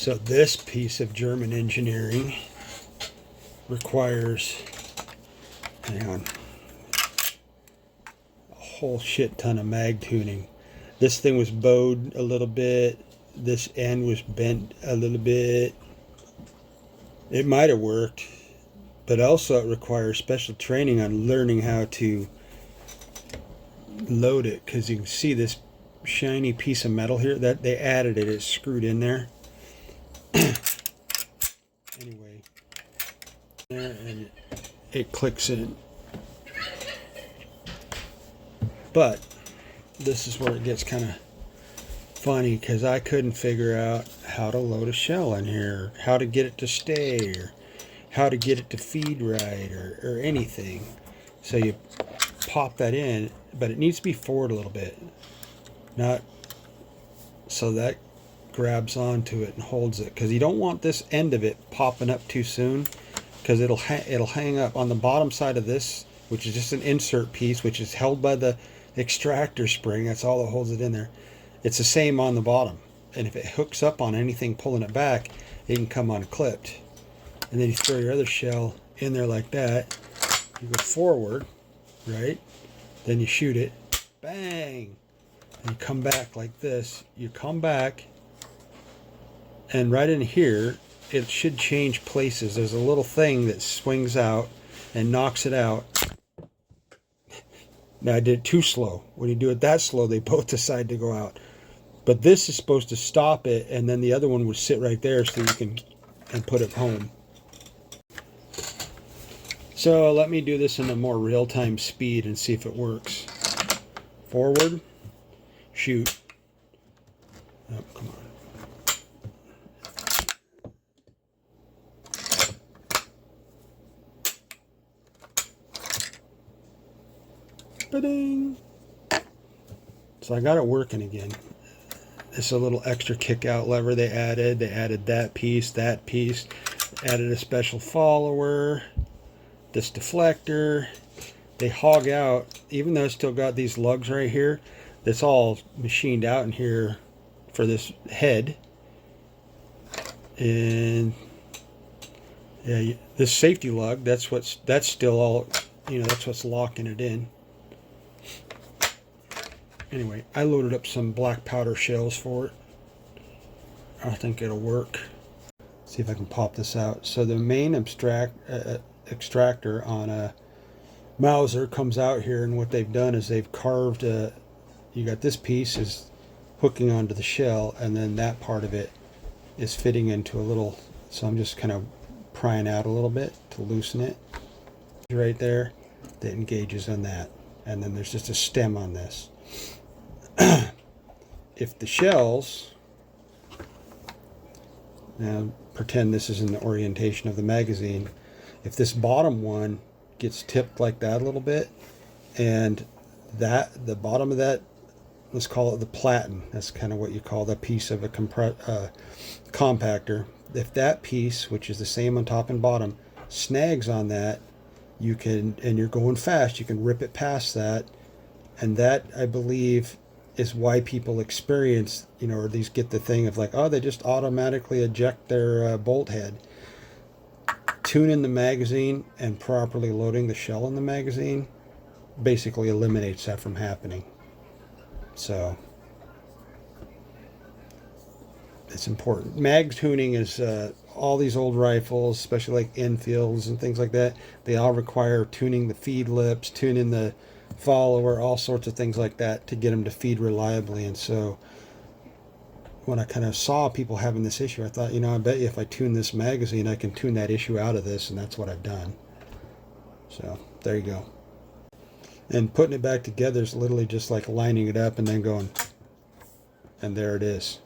So this piece of German engineering requires, hang on, a whole shit ton of mag tuning. This thing was bowed a little bit. This end was bent a little bit. It might have worked, but also it requires special training on learning how to load it, because you can see this shiny piece of metal here that they added it. It's screwed in there. Anyway, there, and it clicks in. But this is where it gets kind of funny, because I couldn't figure out how to load a shell in here, how to get it to stay, or how to get it to feed right, or anything. So you pop that in, but it needs to be forward a little bit, not so that grabs onto it and holds it, because you don't want this end of it popping up too soon, because it'll hang up on the bottom side of this, which is just an insert piece, which is held by the extractor spring. That's all that holds it in there. It's the same on the bottom, and if it hooks up on anything pulling it back, it can come unclipped. And then you throw your other shell in there like that. You go forward, right? Then you shoot it, bang, and you come back like this. You come back, and right in here, it should change places. There's a little thing that swings out and knocks it out. Now I did it too slow. When you do it that slow, they both decide to go out. But this is supposed to stop it, and then the other one would sit right there so you can put it home. So let me do this in a more real-time speed and see if it works. Forward, shoot. Oh, come on. Ba-ding! So I got it working again. It's a little extra kick out lever they added. They added that piece, added a special follower, this deflector. They hog out, even though it's still got these lugs right here, that's all machined out in here for this head. And yeah, this safety lug, that's still all, that's what's locking it in. Anyway, I loaded up some black powder shells for it. I think it'll work. See if I can pop this out. So the main extractor on a Mauser comes out here, and what they've done is they've carved you got this piece is hooking onto the shell, and then that part of it is fitting into a little, so I'm just kind of prying out a little bit to loosen it. Right there, that engages on that, and then there's just a stem on this. If the shells, now pretend this is in the orientation of the magazine, if this bottom one gets tipped like that a little bit, and the bottom of that, let's call it the platen, that's kind of what you call that piece of a compactor. If that piece, which is the same on top and bottom, snags on that, you can, and you're going fast, you can rip it past that. And that, I believe, is why people experience, or at least get the thing of like, oh, they just automatically eject their bolt head. Tuning the magazine and properly loading the shell in the magazine basically eliminates that from happening. So it's important. Mag tuning is all these old rifles, especially like Enfields and things like that, they all require tuning the feed lips, tuning the follower, all sorts of things like that to get them to feed reliably. And so when I kind of saw people having this issue, I thought, I bet you if I tune this magazine, I can tune that issue out of this, and that's what I've done. So there you go. And putting it back together is literally just like lining it up and then going, and there it is.